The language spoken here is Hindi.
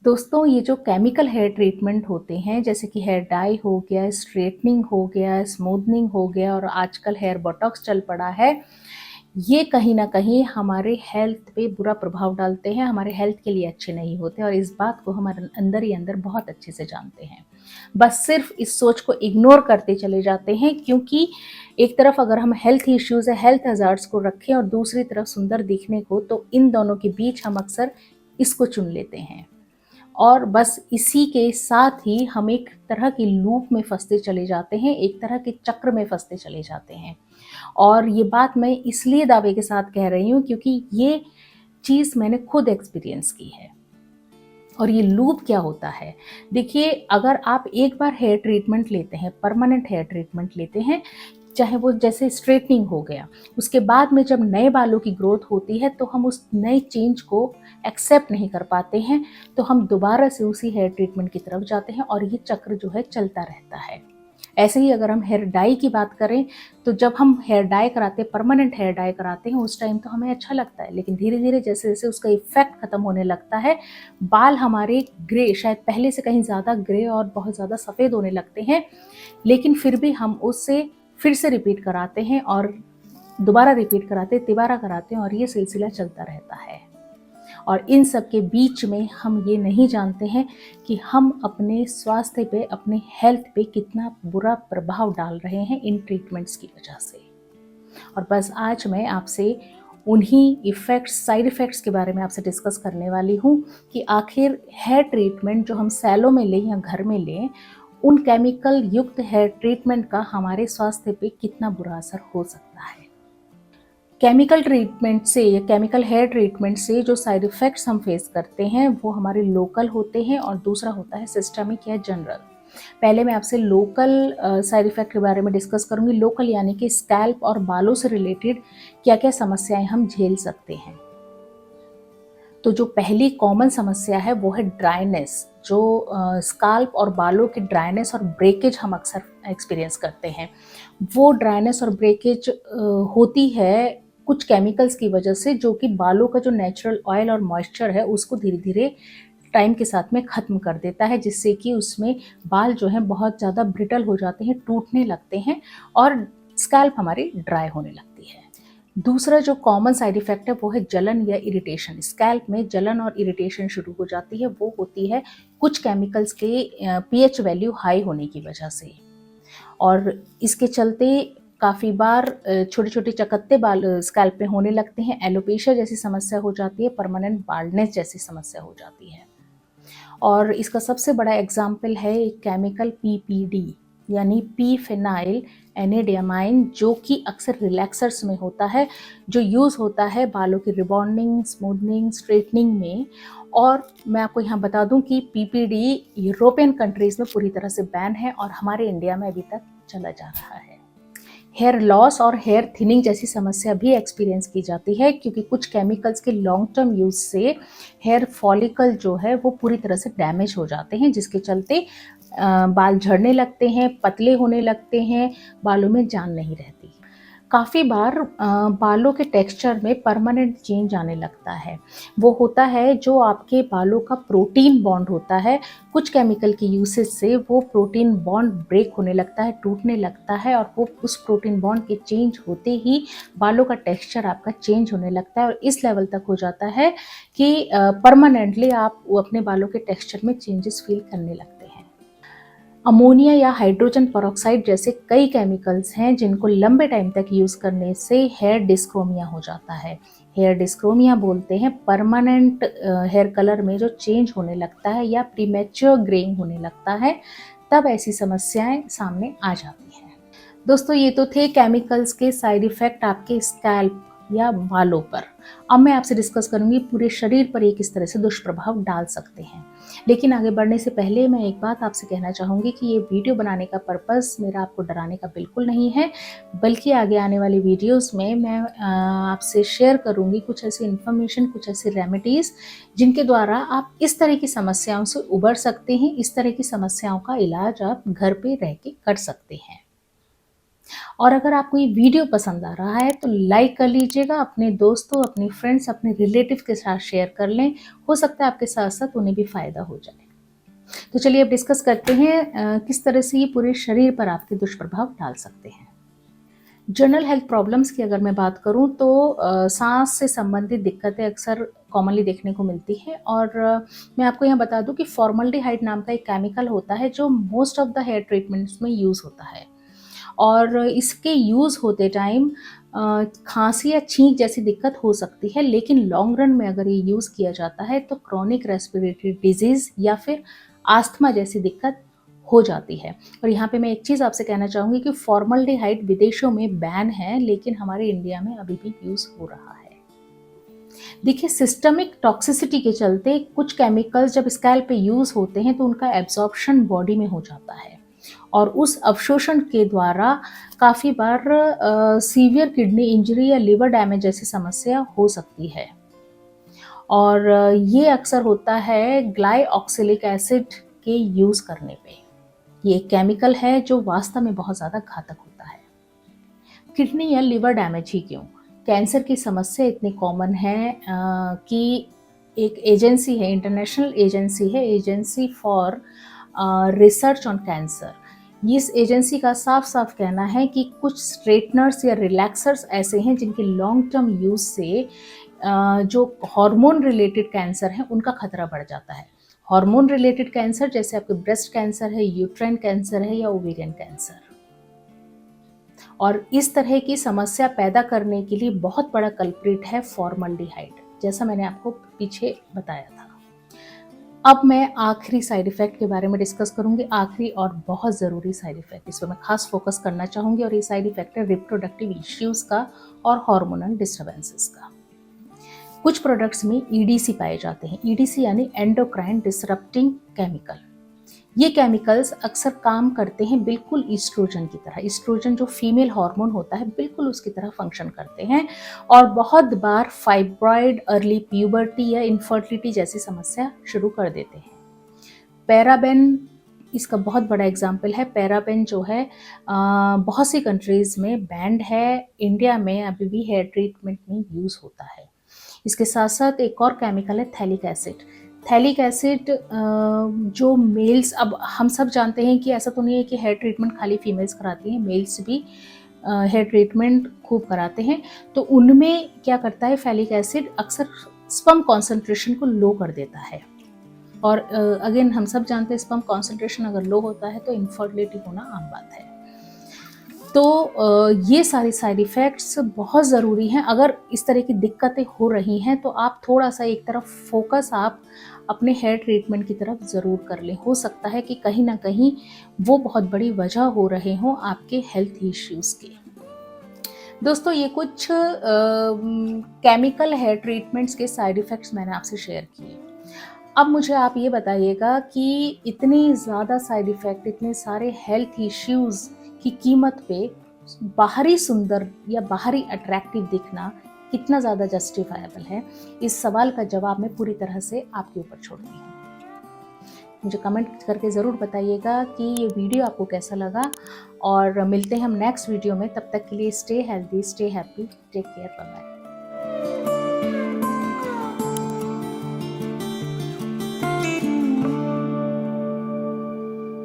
दोस्तों, ये जो केमिकल हेयर ट्रीटमेंट होते हैं, जैसे कि हेयर डाई हो गया, स्ट्रेटनिंग हो गया, स्मूथनिंग हो गया और आजकल हेयर बोटॉक्स चल पड़ा है, ये कहीं न कहीं हमारे हेल्थ पे बुरा प्रभाव डालते हैं, हमारे हेल्थ के लिए अच्छे नहीं होते और इस बात को हम अंदर ही अंदर बहुत अच्छे से जानते हैं। बस सिर्फ़ इस सोच को इग्नोर करते चले जाते हैं, क्योंकि एक तरफ अगर हम हेल्थ इश्यूज़ या हेल्थ हज़ार्ड्स को रखें और दूसरी तरफ सुंदर दिखने को, तो इन दोनों के बीच हम अक्सर इसको चुन लेते हैं। और बस इसी के साथ ही हम एक तरह की लूप में फँसते चले जाते हैं, एक तरह के चक्र में फँसते चले जाते हैं। और ये बात मैं इसलिए दावे के साथ कह रही हूँ, क्योंकि ये चीज़ मैंने खुद एक्सपीरियंस की है। और ये लूप क्या होता है? देखिए, अगर आप एक बार हेयर ट्रीटमेंट लेते हैं, परमानेंट हेयर ट्रीटमेंट लेते हैं, चाहे वो जैसे स्ट्रेटनिंग हो गया, उसके बाद में जब नए बालों की ग्रोथ होती है, तो हम उस नए चेंज को एक्सेप्ट नहीं कर पाते हैं, तो हम दोबारा से उसी हेयर ट्रीटमेंट की तरफ जाते हैं और ये चक्र जो है चलता रहता है। ऐसे ही अगर हम हेयर डाई की बात करें, तो जब हम हेयर डाई कराते हैं, परमानेंट हेयर डाई कराते हैं, उस टाइम तो हमें अच्छा लगता है, लेकिन धीरे-धीरे जैसे-जैसे उसका इफ़ेक्ट खत्म होने लगता है, बाल हमारे ग्रे, शायद पहले से कहीं ज़्यादा ग्रे और बहुत ज़्यादा सफ़ेद होने लगते हैं, लेकिन फिर भी हम उससे फिर से रिपीट कराते हैं और दोबारा रिपीट कराते हैं, तिबारा कराते हैं और ये सिलसिला चलता रहता है। और इन सब के बीच में हम ये नहीं जानते हैं कि हम अपने स्वास्थ्य पे, अपने हेल्थ पे कितना बुरा प्रभाव डाल रहे हैं इन ट्रीटमेंट्स की वजह से। और बस आज मैं आपसे उन्हीं इफ़ेक्ट्स, साइड इफ़ेक्ट्स के बारे में आपसे डिस्कस करने वाली हूँ कि आखिर हेयर ट्रीटमेंट जो हम सैलो में लें या घर में लें, उन केमिकल युक्त हेयर ट्रीटमेंट का हमारे स्वास्थ्य पे कितना बुरा असर हो सकता है। केमिकल ट्रीटमेंट से या केमिकल हेयर ट्रीटमेंट से जो साइड इफ़ेक्ट्स हम फेस करते हैं, वो हमारे लोकल होते हैं और दूसरा होता है सिस्टमिक या जनरल। पहले मैं आपसे लोकल साइड इफ़ेक्ट के बारे में डिस्कस करूँगी। लोकल यानी कि स्कैल्प और बालों से रिलेटेड क्या-क्या समस्याएँ हम झेल सकते हैं। तो जो पहली कॉमन समस्या है वो है ड्राइनेस। जो स्काल्प और बालों की ड्राइनेस और ब्रेकेज हम अक्सर एक्सपीरियंस करते हैं। वो ड्राइनेस और ब्रेकेज होती है कुछ केमिकल्स की वजह से, जो कि बालों का जो नेचुरल ऑयल और मॉइस्चर है उसको धीरे-धीरे टाइम के साथ में ख़त्म कर देता है, जिससे कि उसमें बाल जो हैं बहुत ज़्यादा ब्रिटल हो जाते हैं, टूटने लगते हैं और स्कैल्प हमारी ड्राई होने लगती है। दूसरा जो कॉमन साइड इफ़ेक्ट है वो है जलन या इरिटेशन। स्कैल्प में जलन और इरिटेशन शुरू हो जाती है, वो होती है कुछ केमिकल्स के पीएच वैल्यू हाई होने की वजह से। और इसके चलते काफ़ी बार छोटे-छोटे चकत्ते बाल स्कैल्प में होने लगते हैं, एलोपेशिया जैसी समस्या हो जाती है, परमानेंट बाल्डनेस जैसी समस्या हो जाती है। और इसका सबसे बड़ा एग्जाम्पल है एक केमिकल पीपीडी, यानी पी फेनाइल एनेडियामाइन, जो कि अक्सर रिलैक्सर्स में होता है, जो यूज़ होता है बालों की रिबॉन्डिंग, स्मूथनिंग, स्ट्रेटनिंग में। और मैं आपको यहाँ बता दूँ कि पीपीडी यूरोपियन कंट्रीज़ में पूरी तरह से बैन है और हमारे इंडिया में अभी तक चला जा रहा है। हेयर लॉस और हेयर थिनिंग जैसी समस्या भी एक्सपीरियंस की जाती है, क्योंकि कुछ केमिकल्स के लॉन्ग टर्म यूज़ से हेयर फॉलिकल जो है वो पूरी तरह से डैमेज हो जाते हैं, जिसके चलते बाल झड़ने लगते हैं, पतले होने लगते हैं, बालों में जान नहीं रहती। काफ़ी बार बालों के टेक्सचर में परमानेंट चेंज आने लगता है। वो होता है जो आपके बालों का प्रोटीन बॉन्ड होता है, कुछ केमिकल की यूसेज से वो प्रोटीन बॉन्ड ब्रेक होने लगता है, टूटने लगता है और वो उस प्रोटीन बॉन्ड के चेंज होते ही बालों का टेक्सचर आपका चेंज होने लगता है और इस लेवल तक हो जाता है कि परमानेंटली आप अपने बालों के टेक्सचर में चेंजेस फील करने लगते हैं। अमोनिया या हाइड्रोजन पेरोक्साइड जैसे कई केमिकल्स हैं जिनको लंबे टाइम तक यूज़ करने से हेयर डिस्क्रोमिया हो जाता है। हेयर डिस्क्रोमिया बोलते हैं परमानेंट हेयर कलर में जो चेंज होने लगता है या प्रीमेच्योर ग्रेइंग होने लगता है, तब ऐसी समस्याएं सामने आ जाती हैं। दोस्तों, ये तो थे केमिकल्स के साइड इफ़ेक्ट आपके स्कैल्प या बालों पर। अब मैं आपसे डिस्कस करूंगी पूरे शरीर पर ये किस तरह से दुष्प्रभाव डाल सकते हैं। लेकिन आगे बढ़ने से पहले मैं एक बात आपसे कहना चाहूँगी कि ये वीडियो बनाने का पर्पस मेरा आपको डराने का बिल्कुल नहीं है, बल्कि आगे आने वाली वीडियोस में मैं आपसे शेयर करूँगी कुछ ऐसी इन्फॉर्मेशन, कुछ ऐसी रेमेडीज़ जिनके द्वारा आप इस तरह की समस्याओं से उबर सकते हैं, इस तरह की समस्याओं का इलाज आप घर पे रह के कर सकते हैं। और अगर आपको ये वीडियो पसंद आ रहा है तो लाइक कर लीजिएगा, अपने दोस्तों, अपने फ्रेंड्स, अपने रिलेटिव के साथ शेयर कर लें। हो सकता है आपके साथ-साथ उन्हें भी फ़ायदा हो जाए। तो चलिए अब डिस्कस करते हैं किस तरह से ये पूरे शरीर पर आपके दुष्प्रभाव डाल सकते हैं। जनरल हेल्थ प्रॉब्लम्स की अगर मैं बात करूं तो सांस से संबंधित दिक्कतें अक्सर कॉमनली देखने को मिलती है। और मैं आपको यहाँ बता दूं कि फॉर्मल्डिहाइड नाम का एक केमिकल होता है जो most of the hair treatments में यूज़ होता है। और इसके यूज़ होते टाइम खांसी या छींक जैसी दिक्कत हो सकती है, लेकिन लॉन्ग रन में अगर ये यूज़ किया जाता है तो क्रॉनिक रेस्पिरेटरी डिजीज़ या फिर आस्थमा जैसी दिक्कत हो जाती है। और यहाँ पे मैं एक चीज़ आपसे कहना चाहूँगी कि फॉर्मल्डिहाइड विदेशों में बैन है, लेकिन हमारे इंडिया में अभी भी यूज़ हो रहा है। देखिए, सिस्टमिक टॉक्सिसिटी के चलते कुछ केमिकल्स जब स्कैल्प पे यूज़ होते हैं तो उनका एब्जॉर्प्शन बॉडी में हो जाता है और उस अवशोषण के द्वारा काफ़ी बार सीवियर किडनी इंजरी या लिवर डैमेज जैसी समस्या हो सकती है। और ये अक्सर होता है ग्लाइऑक्सिलिक एसिड के यूज़ करने पे। ये एक केमिकल है जो वास्तव में बहुत ज़्यादा घातक होता है। किडनी या लिवर डैमेज ही क्यों, कैंसर की समस्या इतनी कॉमन है कि एक एजेंसी है, इंटरनेशनल एजेंसी है, agency for research on cancer. इस एजेंसी का साफ साफ कहना है कि कुछ स्ट्रेटनर्स या रिलैक्सर्स ऐसे हैं जिनके लॉन्ग टर्म यूज से जो हार्मोन रिलेटेड कैंसर है उनका खतरा बढ़ जाता है। हार्मोन रिलेटेड कैंसर जैसे आपके ब्रेस्ट कैंसर है, यूट्राइन कैंसर है या ओवेरियन कैंसर। और इस तरह की समस्या पैदा करने के लिए बहुत बड़ा कल्प्रिट है फॉर्मल्डिहाइड, जैसा मैंने आपको पीछे बताया था। अब मैं आखिरी साइड इफेक्ट के बारे में डिस्कस करूंगी, आखिरी और बहुत ज़रूरी साइड इफेक्ट, इस पर मैं खास फोकस करना चाहूंगी। और ये साइड इफेक्ट है रिप्रोडक्टिव इश्यूज का और हार्मोनल डिस्टर्बेंसेस का। कुछ प्रोडक्ट्स में ईडीसी पाए जाते हैं। ईडीसी यानी एंडोक्राइन डिसरप्टिंग केमिकल। ये केमिकल्स अक्सर काम करते हैं बिल्कुल ईस्ट्रोजन की तरह। ईस्ट्रोजन जो फीमेल हार्मोन होता है बिल्कुल उसकी तरह फंक्शन करते हैं और बहुत बार फाइब्रॉइड, अर्ली प्यूबर्टी या इनफर्टिलिटी जैसी समस्या शुरू कर देते हैं। पैराबेन इसका बहुत बड़ा एग्जाम्पल है। पैराबेन जो है बहुत सी कंट्रीज में बैंड है, इंडिया में अभी भी हेयर ट्रीटमेंट में यूज़ होता है। इसके साथ साथ एक और केमिकल है थैलिक एसिड। थैलिक एसिड जो मेल्स, अब हम सब जानते हैं कि ऐसा तो नहीं है कि हेयर ट्रीटमेंट खाली फीमेल्स कराती हैं, मेल्स भी हेयर ट्रीटमेंट खूब कराते हैं। तो उनमें क्या करता है, फैलिक एसिड अक्सर स्पर्म कॉन्सेंट्रेशन को लो कर देता है। और अगेन हम सब जानते हैं स्पर्म कॉन्सेंट्रेशन अगर लो होता है तो इनफर्टिलिटी होना आम बात है। तो ये सारी साइड इफ़ेक्ट्स बहुत ज़रूरी हैं। अगर इस तरह की दिक्कतें हो रही हैं तो आप थोड़ा सा एक तरफ फोकस आप अपने हेयर ट्रीटमेंट की तरफ ज़रूर कर लें। हो सकता है कि कहीं ना कहीं वो बहुत बड़ी वजह हो रहे हों आपके हेल्थ इश्यूज़ के। दोस्तों, ये कुछ केमिकल हेयर ट्रीटमेंट्स के साइड इफ़ेक्ट्स मैंने आपसे शेयर किए। अब मुझे आप ये बताइएगा कि इतनी ज़्यादा साइड इफ़ेक्ट, इतने सारे हेल्थ इश्यूज़ की कीमत पे बाहरी सुंदर या बाहरी अट्रैक्टिव दिखना कितना ज़्यादा जस्टिफायबल है? इस सवाल का जवाब मैं पूरी तरह से आपके ऊपर छोड़ती हूँ। मुझे कमेंट करके ज़रूर बताइएगा कि ये वीडियो आपको कैसा लगा। और मिलते हैं हम नेक्स्ट वीडियो में। तब तक के लिए stay healthy, stay happy, take care, bye bye.